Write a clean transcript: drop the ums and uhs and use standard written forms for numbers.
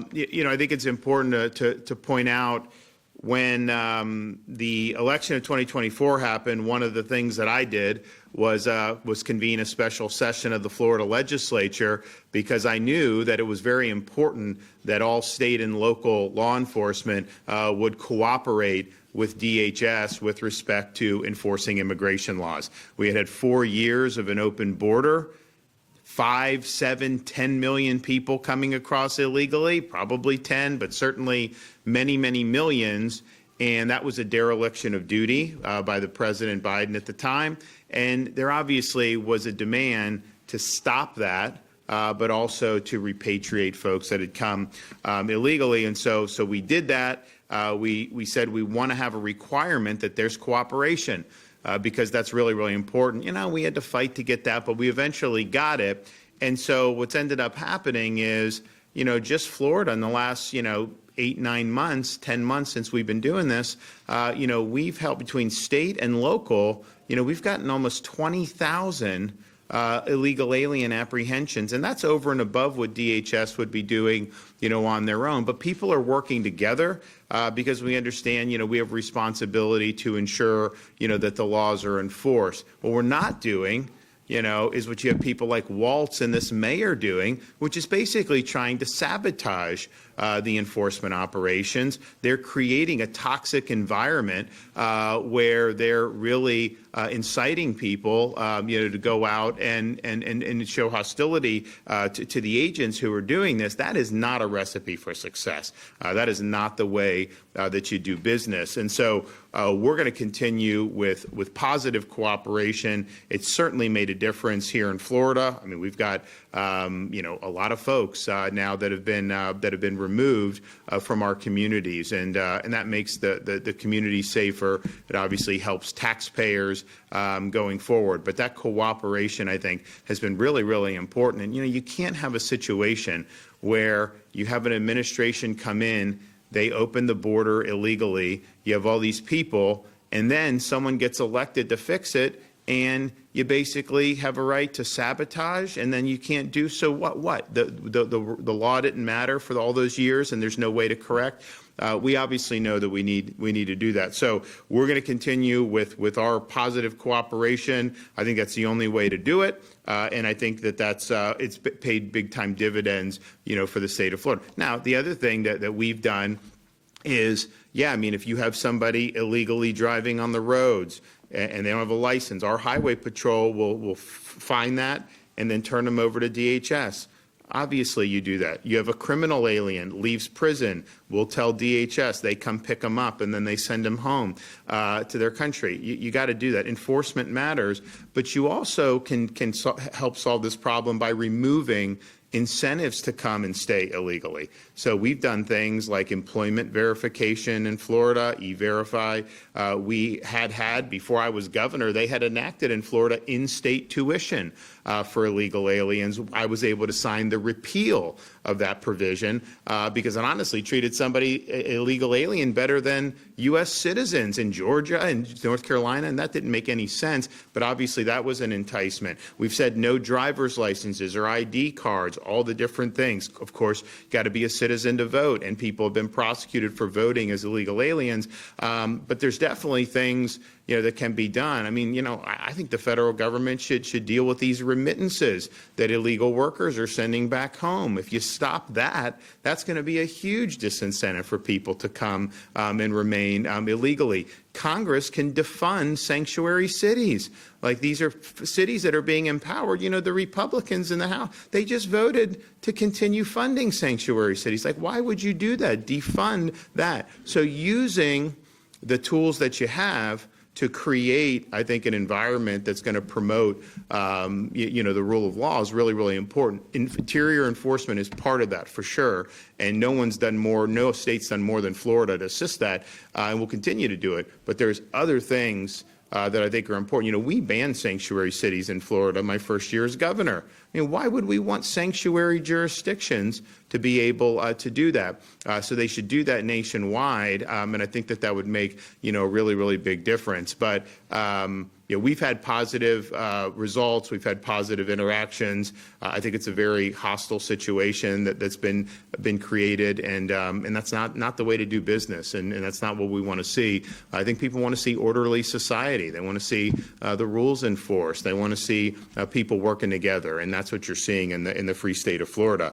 I think it's important to point out when the election of 2024 happened, one of the things that I did was convene a special session of the Florida legislature, because I knew that it was very important that all state and local law enforcement would cooperate with DHS with respect to enforcing immigration laws. We had 4 years of an open border, 5, 7, 10 million people coming across illegally, probably 10, but certainly many, many millions. And that was a dereliction of duty by the President Biden at the time. And there obviously was a demand to stop that, but also to repatriate folks that had come illegally. And so we did that. We said we want to have a requirement that there's cooperation. Because that's really, really important. We had to fight to get that, but we eventually got it. And so what's ended up happening is, just Florida in the last, 8, 9 months, 10 months since we've been doing this, we've helped between state and local, we've gotten almost 20,000 illegal alien apprehensions, and that's over and above what DHS would be doing, on their own. But people are working together because we understand, we have responsibility to ensure, that the laws are enforced. What we're not doing, is what you have people like Walz and this mayor doing, which is basically trying to sabotage the enforcement operations. They're creating a toxic environment where they're really inciting people, to go out and show hostility to the agents who are doing this. That is not a recipe for success. That is not the way that you do business. And so we're going to continue with positive cooperation. It's certainly made a difference here in Florida. I mean, we've got a lot of folks now that have been removed from our communities, and that makes the community safer. It obviously helps taxpayers going forward. But that cooperation, I think, has been really, really important. And you can't have a situation where you have an administration come in, they open the border illegally, you have all these people, and then someone gets elected to fix it, and you basically have a right to sabotage, and then you can't do so. What? The law didn't matter for all those years, and there's no way to correct. We obviously know that we need to do that. So we're going to continue with our positive cooperation. I think that's the only way to do it, and I think that's it's paid big time dividends, for the state of Florida. Now, the other thing that we've done is, if you have somebody illegally driving on the roads and they don't have a license, our highway patrol will find that and then turn them over to DHS. Obviously, you do that. You have a criminal alien, leaves prison, we'll tell DHS, they come pick them up, and then they send them home to their country. You got to do that. Enforcement matters, but you also can help solve this problem by removing incentives to come and stay illegally. So we've done things like employment verification in Florida, E-Verify. We had, before I was governor, they had enacted in Florida in-state tuition for illegal aliens. I was able to sign the repeal of that provision because it honestly treated somebody, illegal alien, better than U.S. citizens in Georgia and North Carolina, and that didn't make any sense, but obviously that was an enticement. We've said no driver's licenses or ID cards, all the different things. Of course, got to be a citizen to vote, and people have been prosecuted for voting as illegal aliens, but there's definitely things that can be done. I mean, I think the federal government should deal with these remittances that illegal workers are sending back home. If you stop that, that's going to be a huge disincentive for people to come and remain illegally. Congress can defund sanctuary cities. Like, these are cities that are being empowered. The Republicans in the House, they just voted to continue funding sanctuary cities. Like, why would you do that? Defund that. So using the tools that you have to create, I think, an environment that's going to promote, the rule of law is really, really important. Interior enforcement is part of that, for sure. And no state's done more than Florida to assist that, and we'll continue to do it. But there's other things that I think are important. We banned sanctuary cities in Florida my first year as governor. Why would we want sanctuary jurisdictions to be able to do that? So they should do that nationwide, and I think that would make, a really, really big difference. But, we've had positive results. We've had positive interactions. I think it's a very hostile situation that's been created, and that's not the way to do business, and that's not what we want to see. I think people want to see orderly society. They want to see the rules enforced. They want to see people working together, and that's what you're seeing in the free state of Florida.